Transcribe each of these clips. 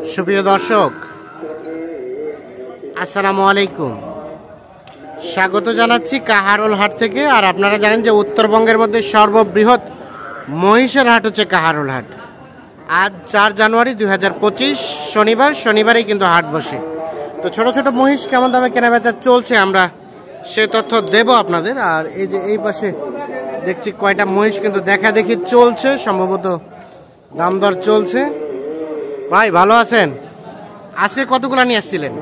সুপ্রিয় দর্শক, আসসালামু আলাইকুম। স্বাগত জানাচ্ছি কাহারোল হাট থেকে। আর আপনারা জানেন যে উত্তরবঙ্গের মধ্যে সর্ববৃহৎ মহিষের হাট হচ্ছে কাহারোল হাট। আজ 4 জানুয়ারি 2025 শনিবারেই কিন্তু হাট বসে। তো ছোট ছোট মহিষ কেমন দামে কেনাবেচা চলছে আমরা সে তথ্য দেব আপনাদের। আর এই যে এই পাশে দেখছি কয়টা মহিষ কিন্তু দেখা দেখি চলছে, সম্ভবত দাম দর চলছে। ভাই ভালো আছেন? আজকে কতগুলা নিয়ে আসছিলেন?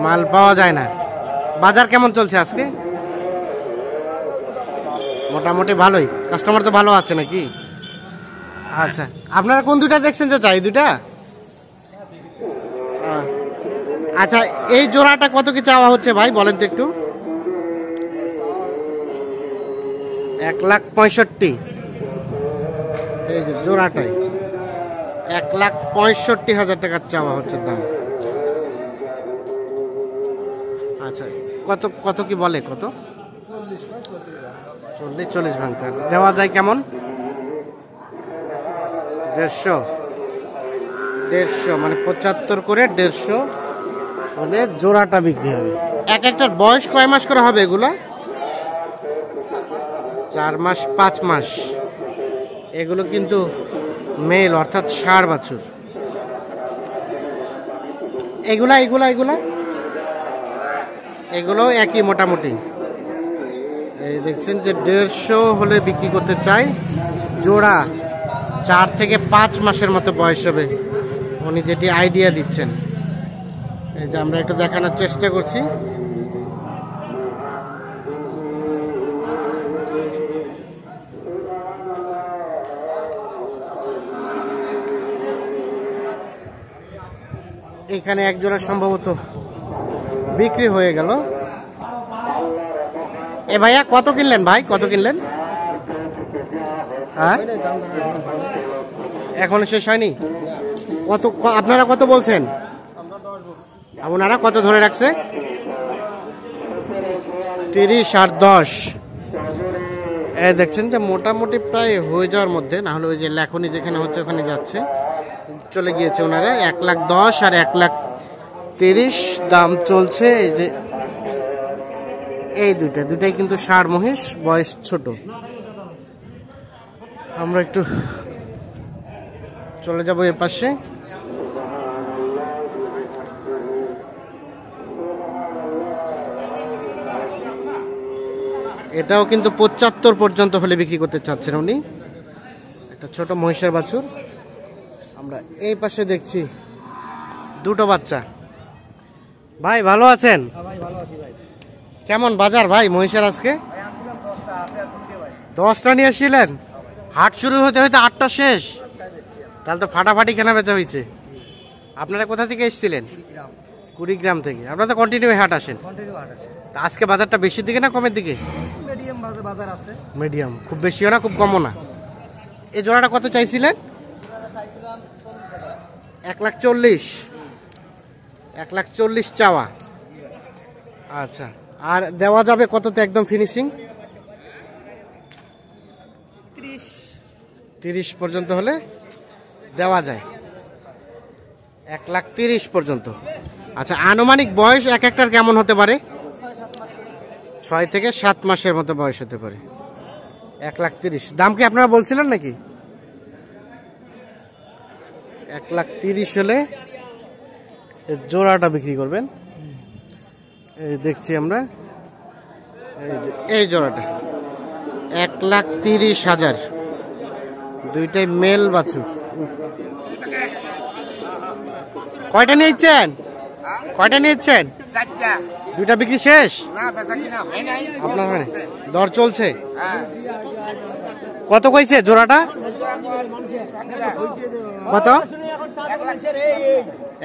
মাল পাওয়া যায় না। বাজার কেমন চলছে আজকে? মোটামুটি ভালোই, কাস্টমার তো ভালো আছে নাকি? আচ্ছা, আপনারা কোন দুইটা দেখছেন যে চাই দুইটা? আচ্ছা, এই জোড়াটা কত কি চাওয়া হচ্ছে ভাই বলেন তো একটু? 1,65,000। এই যে জোড়াটাই 1,65,000 টাকা চাওয়া হচ্ছে দাম। আচ্ছা, কত কত কি বলে? কত? 40 ভাঙতে দেওয়া যায় কেমন? 150 মানে 75 করে 150 হলে জোড়াটা বিক্রি হবে। এক একটার বয়স কয় মাস করে হবে এগুলা? 4 মাস 5 মাস। এগুলো কিন্তু মেল, অর্থাৎ ষাঁড় বাছুর। এগুলা এগুলা এগুলা এগুলো একই মোটামুটি। এই দেখছেন যে 150 হলে বিক্রি করতে চাই। জোড়া 4 থেকে 5 মাসের মতো বয়স হবে, উনি যেটি আইডিয়া দিচ্ছেন। এই যে আমরা একটু দেখানোর চেষ্টা করছি। এখানে এক জোড়া সম্ভবত বিক্রি হয়ে গেল। এ ভাইয়া কত কিনলেন? ভাই কত কিনলেন? হ্যাঁ, এখনো শেষ হয়নি। কত আপনারা কত বলছেন? আপনারা কত ধরে রাখছে? 30 আর 10। দেখছেন যে মোটামুটি প্রায় হয়ে যাওয়ার মধ্যে, না হলে ওই যে লেখনি যেখানে হচ্ছে ওখানে যাচ্ছে, চলে গিয়েছে ওনারা। 1,10,000 আর 1,30,000 দাম চলছে। এই যে এই দুটাই কিন্তু ষাঁড় মহিষ, বয়স ছোট। আমরা একটু চলে যাব এ পাশে। এটাও কিন্তু 75 পর্যন্ত হলে বিক্রি করতে চাচ্ছেন উনি। একটা ছোট মহিষের বাছুর। আমরা এই পাশে দেখছি দুটো বাচ্চা। ভাই ভালো আছেন? কেমন বাজার ভাই মহিষের আজকে? 10টা নিয়ে আসছিলেন? হাট শুরু হতে হতে 8টা শেষ, তাহলে তো ফাটাফাটি কেনা বেচা হয়েছে। আপনারা কোথা থেকে এসেছিলেন? কুড়িগ্রাম থেকে। আপনারা তো কন্টিনিউ হাট আসেন। আজকে বাজারটা বেশির দিকে না কমের দিকে? মিডিয়াম, খুব বেশিও না খুব কমও না। এই জোড়াটা কত চাইছিলেন? 1,40,000। 1,40,000 চাওয়া। আচ্ছা, আর দেওয়া যাবে কততে একদম ফিনিশিং? 30 পর্যন্ত হলে দেওয়া যায়। 1,30,000 পর্যন্ত। আচ্ছা, আনুমানিক বয়স এক একটার কেমন হতে পারে? 6 থেকে 7 মাসের মতো বয়স হতে পারে। 1,30,000 দাম কি আপনারা বলছিলেন নাকি? 1,30,000 হলে জোড়াটা বিক্রি করবেন। এই দেখছি আমরা এই জোড়াটা 1,30,000। দুইটাই মেল বাছুর। কয়টা নিয়েছেন? কয়টা নিয়েছেন? দুইটা বিক্রি শেষ? আপনার মানে দর চলছে? কত কইছে জোড়াটা? কত?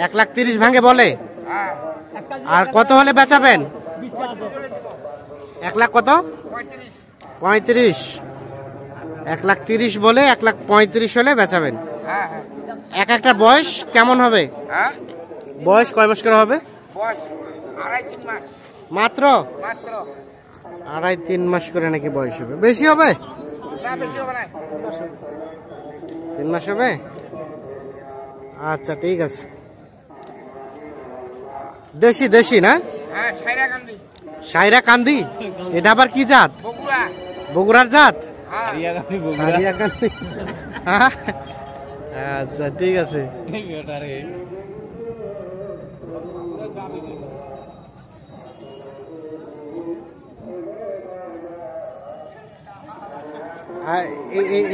1,30,000 ভাঙে বলে। আর কত হলে বেচাবেন? 1 লাখ কত? 35। 1,30,000 বলে 1,35,000 হলে বেচাবেন। এক একটা বয়স কেমন হবে? বয়স কয় মাস করে হবে? মাত্র 2.5-3 মাস করে নাকি বয়স হবে? বেশি হবে? 3 মাস হবে। আচ্ছা ঠিক আছে। দেশি দেশি না? হ্যাঁ, সাইরাকান্দি। সাইরা কান্দি, এটা আবার কি জাত? বগুড়া। বগুড়ার জাত? হ্যাঁ। সারিয়া কান্দি। হ্যাঁ? আচ্ছা ঠিক আছে।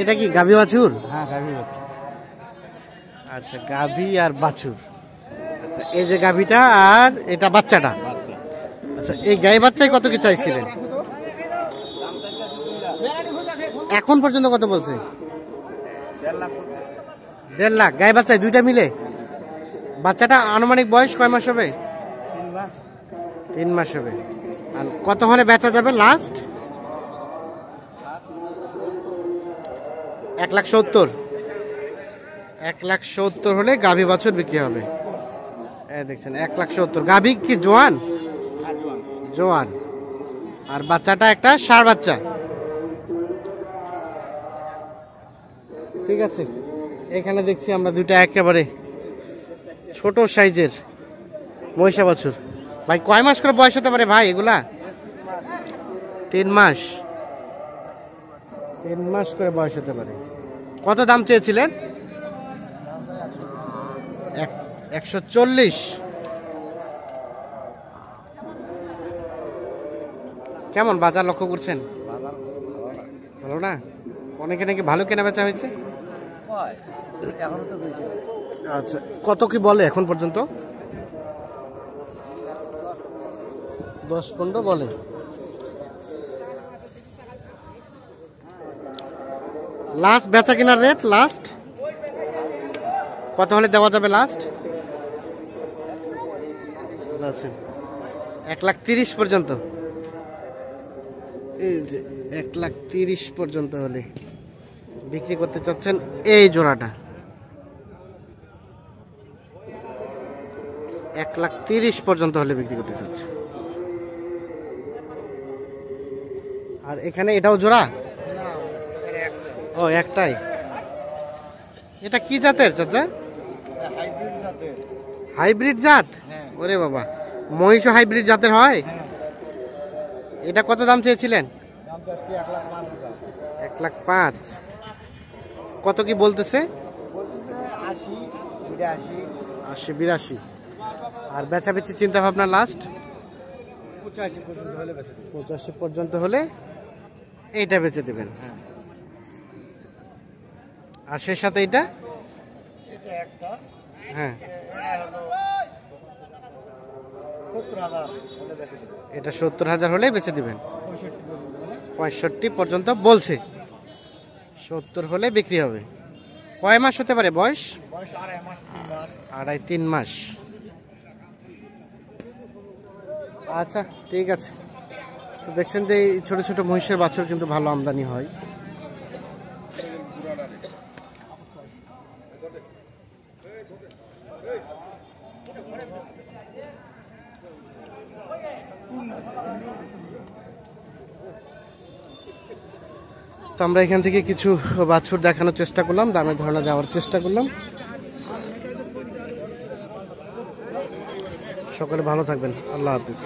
এটা কি গাভী বাছুর? হ্যাঁ, গাভী বাছুর। আচ্ছা, গাভী আর বাছুর। আচ্ছা, এই যে গাভীটা আর এটা বাচ্চাটা। আচ্ছা, এই গাই বাচ্চায় কত কি চাইছিলেন? এখন পর্যন্ত কত বলছে? 1.5 লাখ। গাই বাচ্চায় দুইটা মিলে? বাচ্চাটা আনুমানিক বয়স কয় মাস হবে? 3 মাস হবে। আর কত হলে বেচা যাবে লাস্ট? 1,70,000। 1,70,000 হলে গাভী বাছুর বিক্রি হবে। দেখছেন 1,70,000। গাভী কি জোয়ান? জোয়ান। আর বাচ্চাটা একটা ষাঁড় বাচ্চা। ঠিক আছে, এখানে দেখছি আমরা দুইটা একেবারে ছোট সাইজের মহিষা বাছুর। ভাই কয় মাস করে বয়স হতে পারে ভাই এগুলা? 3 মাস। 3 মাস করে বয়স হতে পারে। কত দাম চেয়েছিলেন? 140। কেমন বাজার লক্ষ্য করছেন? ভালো না? অনেকে নাকি ভালো কেনা বেচা হয়েছে। আচ্ছা, কত কি বলে এখন পর্যন্ত? 10-15 বলে। লাস্ট বেচা কেনার রেট লাস্ট কত হলে দেওয়া যাবে লাস্ট? 1,30,000 পর্যন্ত। এই যে 1,30,000 পর্যন্ত হলে বিক্রি করতে চাচ্ছেন এই জোড়াটা। 1,30,000 পর্যন্ত হলে বিক্রি করতে চাচ্ছে। আর এখানে এটাও জোড়া? ও, একটাই। এটা কি জাতের চাচা? হাইব্রিড জাত? ওরে বাবা, মহিষ হাইব্রিড জাতের হয়? এটা কত দাম চেয়েছিলেন? 1,05,000। কত কি বলতেছে? 80-82। আর বেচা বেচি চিন্তা ভাবনা লাস্ট 85 পর্যন্ত হলে এইটা বেচে দেবেন। আর সে সাথে এটা? হ্যাঁ, এটা 70,000 হলে বেচে দিবেন। 65 পর্যন্ত বলছে। 70 হলে বিক্রি হবে। কয় মাস হতে পারে বয়স? 2.5-3 মাস। আচ্ছা ঠিক আছে। তো দেখছেন যে এই ছোট ছোট মহিষের বাছুর কিন্তু ভালো আমদানি হয়। তো আমরা এখান থেকে কিছু বাছুর দেখানোর চেষ্টা করলাম, দামের ধারণা দেওয়ার চেষ্টা করলাম। সকলে ভালো থাকবেন। আল্লাহ হাফিজ।